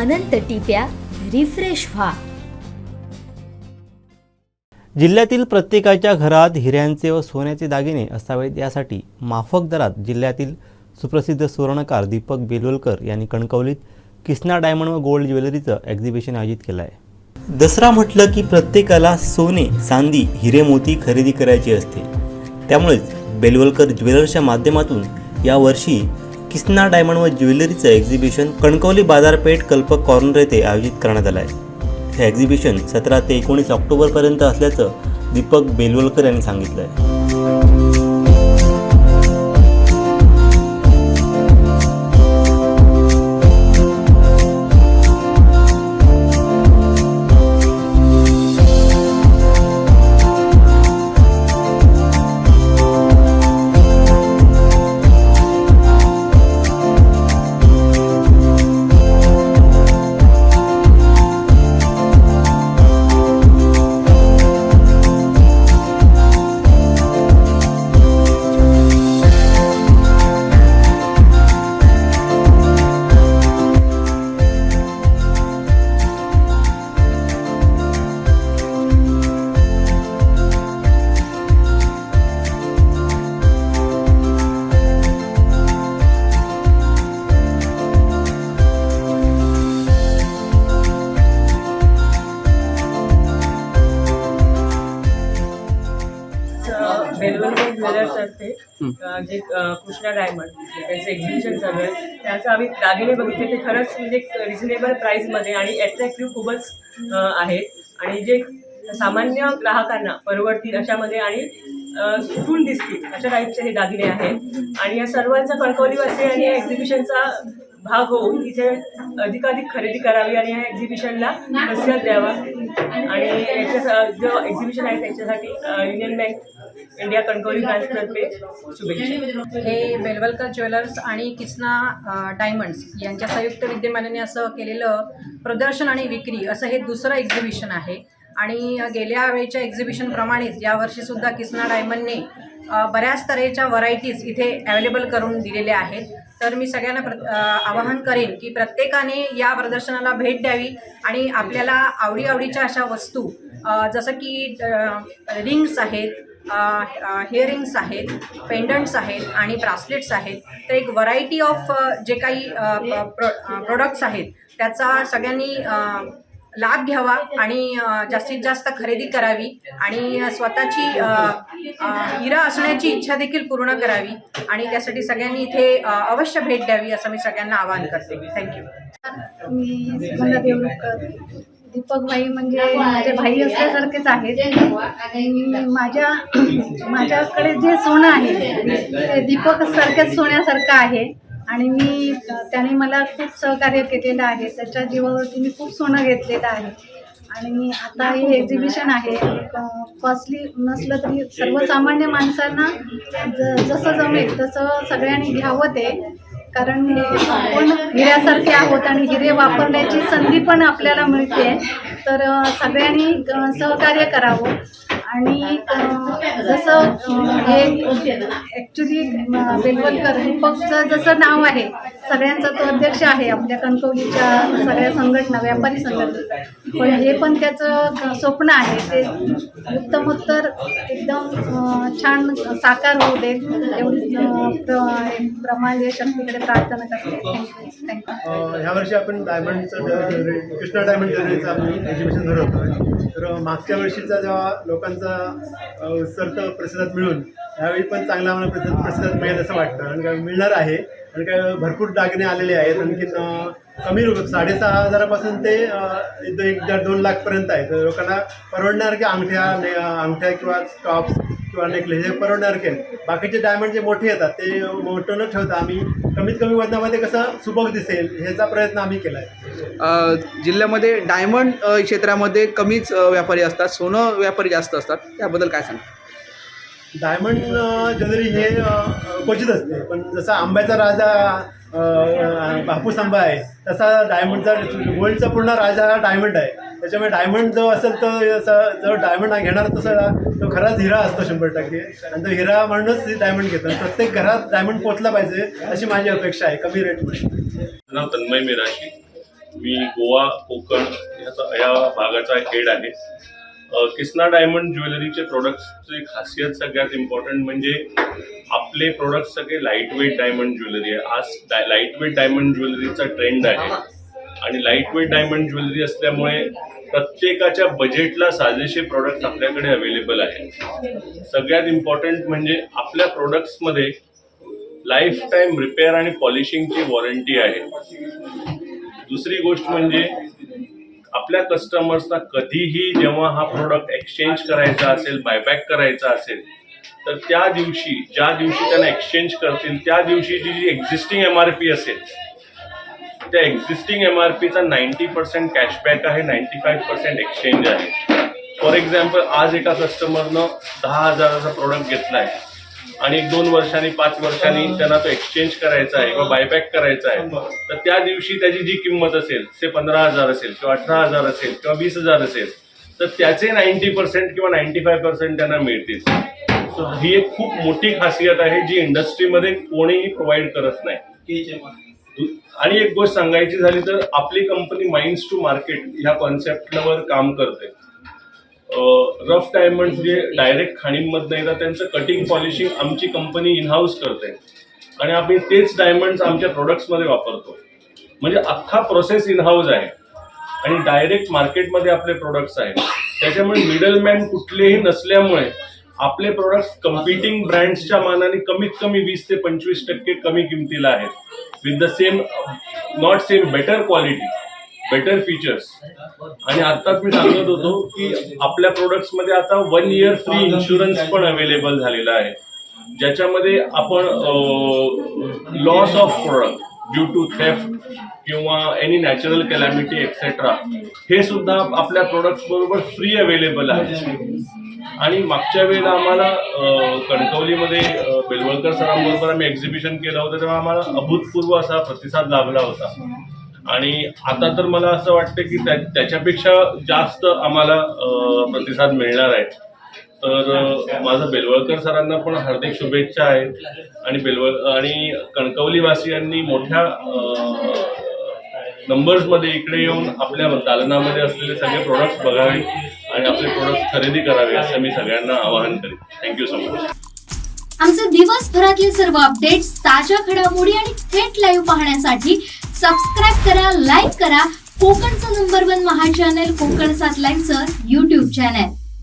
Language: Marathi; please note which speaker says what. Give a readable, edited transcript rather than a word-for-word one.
Speaker 1: अनंत टिप्या रिफ्रेश व्हा।
Speaker 2: जिल्ह्यातील प्रत्येकाच्या घरात हिऱ्यांचे व सोन्याचे दागिने असावेत यासाठी माफक दरात जिल्ह्यातील सुप्रसिद्ध सुवर्णकार दीपक बेलवलकर यांनी कणकवलीत किसना डायमंड व गोल्ड ज्वेलरीचं एक्झिबिशन आयोजित केलं आहे। दसरा म्हटलं की प्रत्येकाला सोने, चांदी, हिरे मोती खरेदी करायची असते। त्यामुळेच बेलवलकर ज्वेलर्सच्या माध्यमातून यावर्षी किसना डायमंड व ज्वेलरीचं एक्झिबिशन कणकवली बाजारपेठ कल्पक कॉर्नर येथे आयोजित करण्यात आलं आहे। हे एक्झिबिशन 17 ते 19 ऑक्टोबरपर्यंत असल्याचं दीपक बेलवलकर यांनी सांगितलं आहे।
Speaker 3: बेलवलकर ज्वेलर्सतर्फे जे कृष्णा डायमंड त्यांचं एक्झिबिशन चालू आहे, त्याचं आम्ही दागिने बघितले ते खरंच म्हणजे रिझनेबल प्राईसमध्ये आणि ॲट्रॅक्टिव्ह खूपच आहेत आणि जे सामान्य ग्राहकांना परवडतील अशामध्ये आणि उठून दिसतील अशा टाईपचे हे दागिने आहेत आणि या सर्वांचा कणकवलीवासी या एक्झिबिशनचा भाग होऊन इथे अधिकाधिक खरेदी करावी आणि या एक्झिबिशनला प्रतिसाद द्यावा आणि याच्या जो एक्झिबिशन आहे त्याच्यासाठी युनियन बँक इंडिया कणकवली ब्रांचतर्फे शुभेच्छा।
Speaker 4: हे बेलवलकर ज्वेलर्स आणि किसना डायमंड्स यांच्या संयुक्त विद्यमानाने असं केलेलं प्रदर्शन आणि विक्री असं हे दुसरं एक्झिबिशन आहे आणि गेल्या वेळेच्या एक्झिबिशनप्रमाणेच यावर्षीसुद्धा किसना डायमंडने बऱ्याच तऱ्हेच्या व्हरायटीज इथे अवेलेबल करून दिलेल्या आहेत। तर मी सगळ्यांना आवाहन करेन की प्रत्येकाने या प्रदर्शनाला भेट द्यावी आणि आपल्याला आवडीच्या अशा वस्तू जसं की रिंग्स आहेत, हेअरिंग्स आहेत, पेंडंट्स आहेत आणि ब्रासलेट्स आहेत, तर एक व्हरायटी ऑफ जे काही प्रोडक्ट्स आहेत त्याचा सगळ्यांनी लाभ घ्यावा आणि जास्तीत जास्त खरेदी करावी आणि स्वतःची हिरा असण्याची इच्छा देखील पूर्ण करावी आणि त्यासाठी सगळ्यांनी इथे अवश्य भेट द्यावी असं मी सगळ्यांना आवाहन करते। थँक्यू।
Speaker 5: मी सुगंधा देवरुखकर, दीपक भाई म्हणजे माझे भाई असल्यासारखेच आहेत आणि माझ्याकडे जे सोनं आहे ते दीपक सारख्याच सोन्यासारखं आहे आणि त्याने मला खूप सहकार्य केलेलं आहे। त्याच्या जीवावरती मी खूप सोनं घेतलेलं आहे आणि आता हे एक्झिबिशन आहे कॉस्टली नसलं तरी सर्वसामान्य माणसांना जसं जमेल तसं सगळ्यांनी घ्यावं ते, कारण आपण हिऱ्यासारखे आहोत आणि हिरे वापरण्याची संधी पण आपल्याला मिळते, तर सगळ्यांनी सहकार्य करावं आणि जसं हे ॲक्च्युली बेलवलकर दीपकचं जसं नाव आहे सगळ्यांचा तो अध्यक्ष आहे आपल्या कणकवलीच्या सगळ्या संघटना, व्यापारी संघटना, पण हे पण त्याचं स्वप्न आहे ते उत्तमोत्तर एकदम छान साकार होऊ दे एवढीच प्रमाणे शक्तीकडे प्रार्थना करते। थँक्यू।
Speaker 6: ह्यावर्षी आपण डायमंडचं कृष्णा डायमंड ज्वेलरीचं आपण एक्झिबिशन भरवतो। तर मागच्या वर्षीचा जेव्हा लोकांचा उत्स्फूर्त प्रतिसाद मिळून यावेळी पण चांगला आम्हाला प्रतिसाद मिळेल असं वाटतं आणि काय मिळणार आहे आणि काय भरपूर दागिने आलेले आहेत। आणखी कमी 6,500 ते 1-2 लाखपर्यंत आहे। तर लोकांना परवडणार की अंगठ्या किंवा टॉप्स किंवा नेकलेस हे परवडणार की बाकीचे डायमंड जे मोठे येतात ते मोठं न ठेवता आम्ही कमीत कमी वजनामध्ये कसं सुबक दिसेल ह्याचा प्रयत्न आम्ही केला आहे।
Speaker 7: जिल्ह्यामध्ये डायमंड क्षेत्रामध्ये कमीच व्यापारी असतात, सोनं व्यापारी जास्त असतात, त्याबद्दल काय सांगा?
Speaker 6: डायमंड ज्वेलरी हे क्वचित असते, पण जसा आंब्याचा राजा हापूस आंबा आहे तसा डायमंडचा गोल्डचा पूर्ण राजा हा डायमंड आहे। त्याच्यामुळे डायमंड जो असेल तर जो डायमंड घेणार तसा तो खराच हिरा असतो 100% आणि तो हिरा म्हणूनच डायमंड घेतो। प्रत्येक घरात डायमंड पोचला पाहिजे अशी माझी अपेक्षा आहे कमी रेटमध्ये।
Speaker 8: नाव तन्मय मिराशी, मी गोवा कोकण या भागाचा हेड आहे. किसना डायमंड ज्वेलरीचे प्रोडक्ट्सची खासियत सगळ्यात इम्पॉर्टंट म्हणजे आपले प्रोडक्ट सगळे लाईट वेट डायमंड ज्वेलरी आहे. आज लाईट वेट डायमंड ज्वेलरीचा ट्रेंड आहे आणि लाईट वेट डायमंड ज्वेलरी असल्यामुळे प्रत्येकाच्या बजेटला साजेसे प्रोडक्ट आपल्याकडे अवेलेबल आहेत. सगळ्यात इम्पॉर्टंट म्हणजे आपल्या प्रोडक्ट्समध्ये लाईफ टाईम रिपेअर आणि पॉलिशिंगची वॉरंटी आहे. दुसरी गोष्ट म्हणजे आपल्या कस्टमर्सना कधीही जेव्हा हा प्रोडक्ट एक्सचेंज करायचा असेल, बायबॅक करायचा असेल, तर त्या दिवशी ज्या दिवशी त्यांना एक्सचेंज करतील त्या दिवशी जी एक्झिस्टिंग MRP असेल त्या एक्झिस्टिंग MRPचा 90% कॅशबॅक आहे, 95% एक्सचेंज आहे. फॉर एक्झाम्पल आज एका कस्टमरनं 10,000चा प्रोडक्ट घेतला आहे आणि 1-2 वर्षांनी 5 वर्षांनी त्यांना तो एक्सचेंज करायचा आहे किंवा बायबॅक करायचा आहे, तर त्या दिवशी त्याची जी किंमत असेल ते 15,000 असेल किंवा 18,000 असेल किंवा 20,000 असेल, तर त्याचे 90% किंवा 95% त्यांना मिळतील. सो ही एक खूप मोठी खासियत आहे जी इंडस्ट्रीमध्ये कोणीही प्रोव्हाइड करत नाही. आणि एक गोष्ट सांगायची झाली तर आपली कंपनी माइंड्स टू मार्केट ह्या कॉन्सेप्टवर काम करते. रफ डायमंड जे डायरेक्ट खाणींमधनं येतात त्यांचं कटिंग पॉलिशिंग आमची कंपनी इनहाऊस करते आणि आम्ही तेच डायमंड्स आमच्या प्रोडक्ट्समध्ये वापरतो. म्हणजे अख्खा प्रोसेस इनहाऊस आहे आणि डायरेक्ट मार्केटमध्ये आपले प्रोडक्ट्स आहेत. त्याच्यामुळे मिडलमॅन कुठलेही नसल्यामुळे आपले प्रोडक्ट्स कम्पिटिंग ब्रँड्सच्या मानाने कमीत कमी 20 ते 25% कमी किमतीला आहेत. With the same not same better quality, better features. आणि आत्ताच मी सांगत होतो की आपल्या प्रोडक्ट्समध्ये आता 1 year फ्री इन्शुरन्स पण अवेलेबल झालेला आहे, ज्याच्यामध्ये आपण loss of product due to theft किंवा एनी नॅचरल कॅलॅमिटी एक्सेट्रा हे सुद्धा आपल्या प्रोडक्ट्स बरोबर फ्री अवेलेबल आहे. आणि मागच्या वेळेला आम्हाला कणकवलीमध्ये बेलवलकर सरांबरोबर आम्ही एक्झिबिशन केलं होतं, तेव्हा आम्हाला अभूतपूर्व असा प्रतिसाद लाभला होता. आणि आता तर मला असं वाटतं की त्याच्यापेक्षा जास्त आम्हाला प्रतिसाद मिळणार आहे. तर माझं बेलवलकर सरांना पण हार्दिक शुभेच्छा आहेत आणि कणकवलीवासियांनी मोठ्या नंबर्समध्ये इकडे येऊन आपल्या दालनामध्ये असलेले सगळे प्रोडक्ट्स बघावे आणि आपले प्रोडक्ट्स खरेदी करावे असं मी सगळ्यांना आवाहन करेन. Thank you so much.
Speaker 1: आमचे दिवसभरातले सर्व अपडेट्स, ताज्या घडामोडी आणि थेट लाईव्ह पाहण्यासाठी सबस्क्राईब करा, लाईक करा कोकणचं नंबर 1 महा चॅनल कोकण 7 लाईव्हचं YouTube चॅनल.